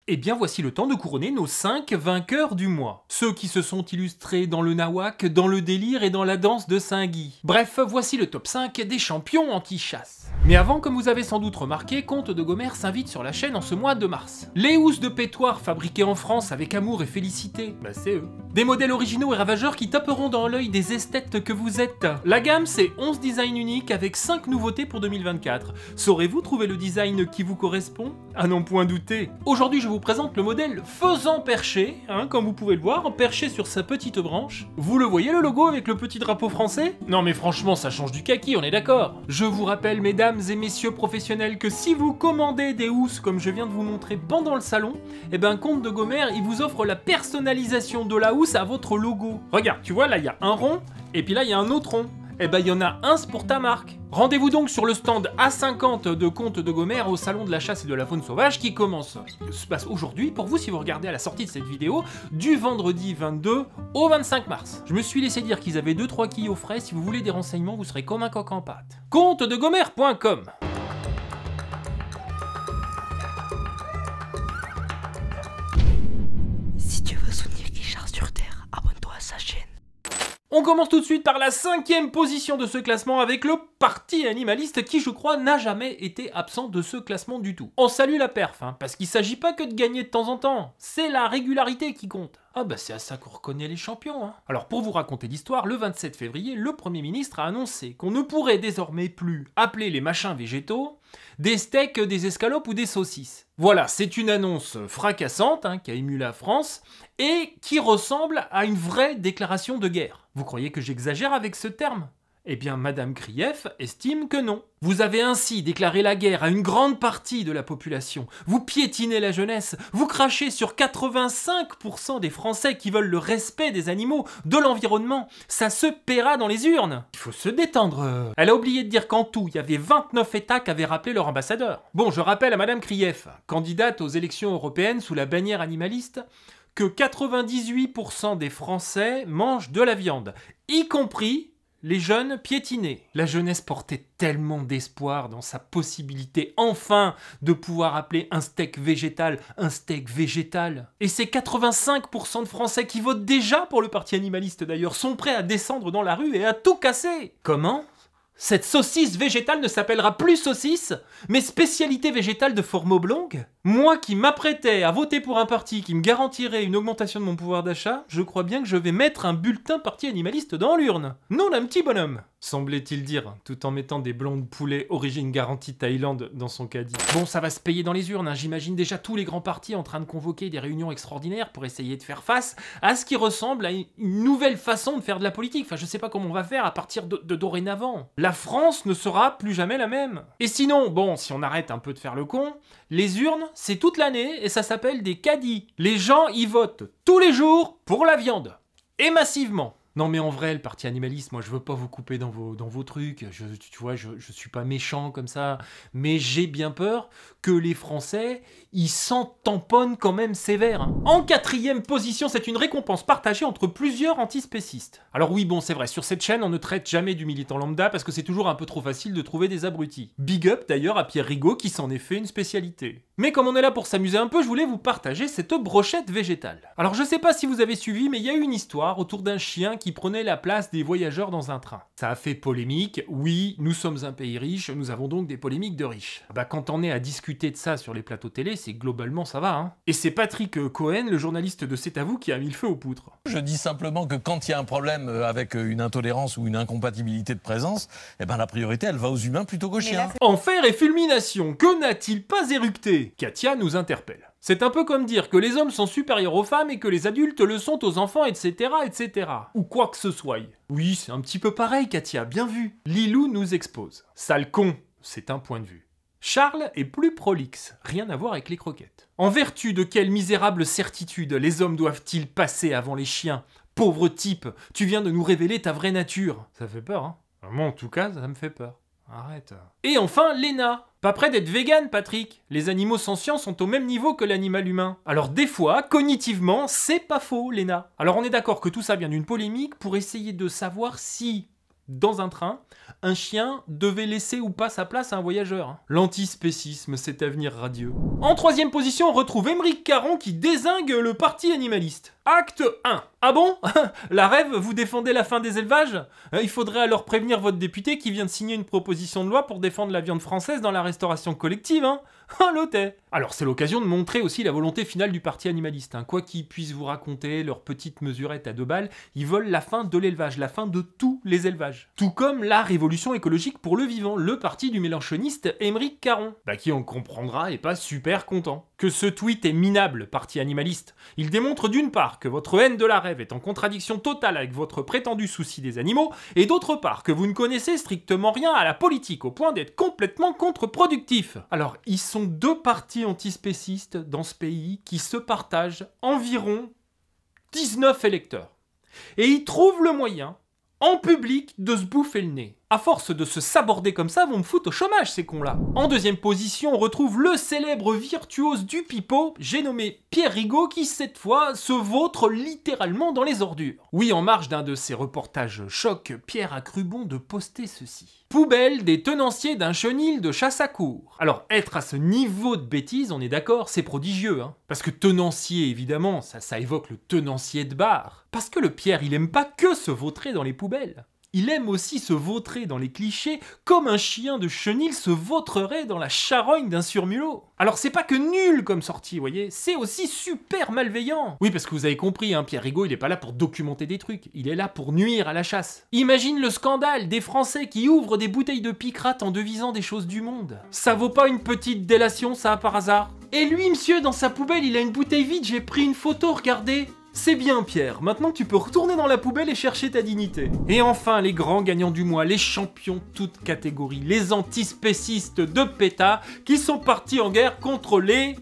Eh bien voici le temps de couronner nos 5 vainqueurs du mois. Ceux qui se sont illustrés dans le nawak, dans le délire et dans la danse de Saint-Guy. Bref, voici le top 5 des champions anti-chasse. Mais avant, comme vous avez sans doute remarqué, Comte de Gomère s'invite sur la chaîne en ce mois de mars. Les housses de pétoire fabriquées en France avec amour et félicité, bah c'est eux. Des modèles originaux et ravageurs qui taperont dans l'œil des esthètes que vous êtes. La gamme, c'est 11 designs uniques avec 5 nouveautés pour 2024. Saurez-vous trouver le design qui vous correspond? À n'en point douter. Aujourd'hui, je vous présente le modèle Faisan perché, comme vous pouvez le voir, perché sur sa petite branche. Vous le voyez le logo avec le petit drapeau français? Non mais franchement, ça change du kaki, on est d'accord. Je vous rappelle, mesdames et messieurs professionnels, que si vous commandez des housses comme je viens de vous montrer pendant le salon, eh ben Comte de Gomère, il vous offre la personnalisation de la housse à votre logo. Regarde, tu vois, là il y a un rond, et puis là il y a un autre rond. Eh ben il y en a un pour ta marque. Rendez-vous donc sur le stand A50 de Comte de Gomère au salon de la chasse et de la faune sauvage qui se passe aujourd'hui pour vous si vous regardez à la sortie de cette vidéo du vendredi 22 au 25 mars. Je me suis laissé dire qu'ils avaient 2-3 quilles au frais, si vous voulez des renseignements vous serez comme un coq en pâte. Comtedegomère.com. Si tu veux soutenir Richard sur Terre, abonne-toi à sa chaîne. On commence tout de suite par la 5e position de ce classement avec le Parti Animaliste qui, je crois, n'a jamais été absent de ce classement du tout. On salue la perf, parce qu'il s'agit pas que de gagner de temps en temps, c'est la régularité qui compte. Ah bah c'est à ça qu'on reconnaît les champions. Alors pour vous raconter l'histoire, le 27 février, le Premier ministre a annoncé qu'on ne pourrait désormais plus appeler les machins végétaux des steaks, des escalopes ou des saucisses. Voilà, c'est une annonce fracassante qui a ému la France et qui ressemble à une vraie déclaration de guerre. Vous croyez que j'exagère avec ce terme ? Eh bien, Madame Krief estime que non. Vous avez ainsi déclaré la guerre à une grande partie de la population. Vous piétinez la jeunesse. Vous crachez sur 85% des Français qui veulent le respect des animaux, de l'environnement. Ça se paiera dans les urnes. Il faut se détendre. Elle a oublié de dire qu'en tout, il y avait 29 États qui avaient rappelé leur ambassadeur. Bon, je rappelle à Madame Krief, candidate aux élections européennes sous la bannière animaliste, que 98% des Français mangent de la viande, y compris les jeunes piétinés. La jeunesse portait tellement d'espoir dans sa possibilité enfin de pouvoir appeler un steak végétal un steak végétal. Et ces 85% de Français qui votent déjà pour le Parti Animaliste d'ailleurs sont prêts à descendre dans la rue et à tout casser. Comment ? Cette saucisse végétale ne s'appellera plus saucisse, mais spécialité végétale de forme oblongue? Moi qui m'apprêtais à voter pour un parti qui me garantirait une augmentation de mon pouvoir d'achat, je crois bien que je vais mettre un bulletin Parti Animaliste dans l'urne. Non, un petit bonhomme, semblait-il dire, tout en mettant des blancs de poulet origine garantie Thaïlande dans son caddie. Bon, ça va se payer dans les urnes, j'imagine déjà tous les grands partis en train de convoquer des réunions extraordinaires pour essayer de faire face à ce qui ressemble à une nouvelle façon de faire de la politique. Enfin, je sais pas comment on va faire à partir de dorénavant. La France ne sera plus jamais la même. Et sinon, bon, si on arrête un peu de faire le con, les urnes, c'est toute l'année et ça s'appelle des caddies. Les gens y votent tous les jours pour la viande. Et massivement. Non mais en vrai, le Parti Animaliste, moi je veux pas vous couper dans vos trucs, tu vois, je suis pas méchant comme ça, mais j'ai bien peur que les Français, ils s'en tamponnent quand même sévère. En 4e position, c'est une récompense partagée entre plusieurs antispécistes. Alors oui, bon, c'est vrai, sur cette chaîne, on ne traite jamais du militant lambda parce que c'est toujours un peu trop facile de trouver des abrutis. Big up d'ailleurs à Pierre Rigaud qui s'en est fait une spécialité. Mais comme on est là pour s'amuser un peu, je voulais vous partager cette brochette végétale. Alors je sais pas si vous avez suivi, mais il y a eu une histoire autour d'un chien qui prenait la place des voyageurs dans un train. Ça a fait polémique, oui, nous sommes un pays riche, nous avons donc des polémiques de riches. Bah quand on est à discuter de ça sur les plateaux télé, c'est globalement ça va, Et c'est Patrick Cohen, le journaliste de C'est à vous, qui a mis le feu aux poutres. Je dis simplement que quand il y a un problème avec une intolérance ou une incompatibilité de présence, eh ben la priorité elle va aux humains plutôt qu'aux chiens. Enfer et fulmination, que n'a-t-il pas éructé? Katia nous interpelle. C'est un peu comme dire que les hommes sont supérieurs aux femmes et que les adultes le sont aux enfants, etc., etc. Ou quoi que ce soit. Oui, c'est un petit peu pareil, Katia, bien vu. Lilou nous expose. Sale con, c'est un point de vue. Charles est plus prolixe, rien à voir avec les croquettes. En vertu de quelle misérable certitude les hommes doivent-ils passer avant les chiens? Pauvre type, tu viens de nous révéler ta vraie nature. Ça fait peur, Moi, en tout cas, ça me fait peur. Arrête. Et enfin, Léna. Pas près d'être végane, Patrick. Les animaux sentients sont au même niveau que l'animal humain. Alors des fois, cognitivement, c'est pas faux, Léna. Alors on est d'accord que tout ça vient d'une polémique pour essayer de savoir si Dans un train, un chien devait laisser ou pas sa place à un voyageur. L'antispécisme, cet avenir radieux. En 3e position, on retrouve Aymeric Caron qui dézingue le parti animaliste. Acte 1. Ah bon? La rêve, vous défendez la fin des élevages? Il faudrait alors prévenir votre député qui vient de signer une proposition de loi pour défendre la viande française dans la restauration collective, hein? L'hôtel. Alors c'est l'occasion de montrer aussi la volonté finale du parti animaliste, hein. Quoi qu'ils puissent vous raconter leurs petites mesurettes à 2 balles, ils veulent la fin de l'élevage, la fin de tous les élevages. Tout comme la révolution écologique pour le vivant, le parti du mélanchoniste Aymeric Caron. Qui on comprendra est pas super content. Que ce tweet est minable, parti animaliste. Il démontre d'une part que votre haine de la rêve est en contradiction totale avec votre prétendu souci des animaux, et d'autre part que vous ne connaissez strictement rien à la politique au point d'être complètement contre-productif. Alors, ils sont 2 partis antispécistes dans ce pays qui se partagent environ 19 électeurs. Et ils trouvent le moyen, en public, de se bouffer le nez. À force de se saborder comme ça, vont me foutre au chômage ces cons-là. En 2e position, on retrouve le célèbre virtuose du pipeau, j'ai nommé Pierre Rigaud, qui cette fois se vautre littéralement dans les ordures. Oui, en marge d'un de ses reportages choc, Pierre a cru bon de poster ceci. Poubelle des tenanciers d'un chenil de chasse à courre. Alors, être à ce niveau de bêtise, on est d'accord, c'est prodigieux, hein. Parce que tenancier, évidemment, ça évoque le tenancier de bar. Parce que le Pierre, il aime pas que se vautrer dans les poubelles. Il aime aussi se vautrer dans les clichés comme un chien de chenil se vautrerait dans la charogne d'un surmulot. Alors c'est pas que nul comme sortie, vous voyez, c'est aussi super malveillant. Oui, parce que vous avez compris, hein, Pierre Rigaud, il est pas là pour documenter des trucs, il est là pour nuire à la chasse. Imagine le scandale des Français qui ouvrent des bouteilles de picrate en devisant des choses du monde. Ça vaut pas une petite délation, ça, par hasard? Et lui, monsieur, dans sa poubelle, il a une bouteille vide, j'ai pris une photo, regardez. C'est bien, Pierre, maintenant tu peux retourner dans la poubelle et chercher ta dignité. Et enfin, les grands gagnants du mois, les champions toutes catégories, les antispécistes de PETA qui sont partis en guerre contre les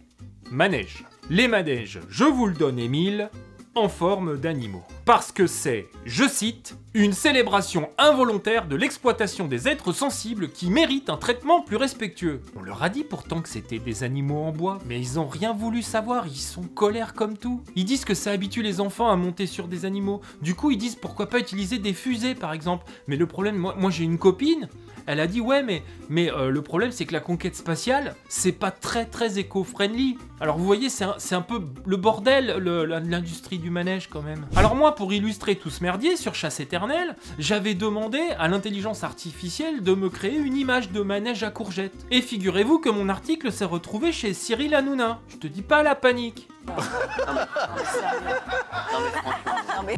manèges. Les manèges, je vous le donne, Émile, en forme d'animaux. Parce que c'est, je cite, une célébration involontaire de l'exploitation des êtres sensibles qui méritent un traitement plus respectueux. On leur a dit pourtant que c'était des animaux en bois, mais ils ont rien voulu savoir, ils sont colères comme tout. Ils disent que ça habitue les enfants à monter sur des animaux. Du coup, ils disent pourquoi pas utiliser des fusées par exemple. Mais le problème, moi j'ai une copine, elle a dit ouais mais le problème c'est que la conquête spatiale, c'est pas très éco-friendly. Alors vous voyez, c'est un peu le bordel, l'industrie du manège quand même. Alors moi, pour illustrer tout ce merdier sur Chasse éternelle, j'avais demandé à l'intelligence artificielle de me créer une image de manège à courgettes. Et figurez-vous que mon article s'est retrouvé chez Cyril Hanouna. Je te dis pas la panique.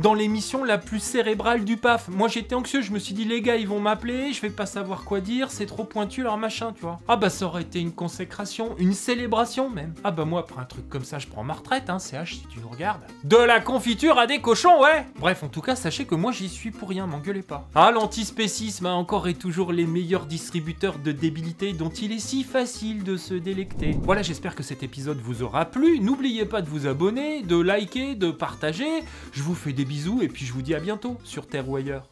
Dans l'émission la plus cérébrale du PAF. Moi j'étais anxieux, je me suis dit les gars ils vont m'appeler, je vais pas savoir quoi dire, c'est trop pointu leur machin, tu vois. Ah bah ça aurait été une consécration, une célébration même. Ah bah moi après un truc comme ça je prends ma retraite, hein, CH si tu nous regardes. De la confiture à des cochons, ouais. Bref, en tout cas sachez que moi j'y suis pour rien, m'engueulez pas. Ah, l'antispécisme a encore et toujours les meilleurs distributeurs de débilité dont il est si facile de se délecter. Voilà, j'espère que cet épisode vous aura plu, n'oubliez pas de vous abonner, de liker, de partager. Je vous fais des bisous et puis je vous dis à bientôt sur Terre ou ailleurs.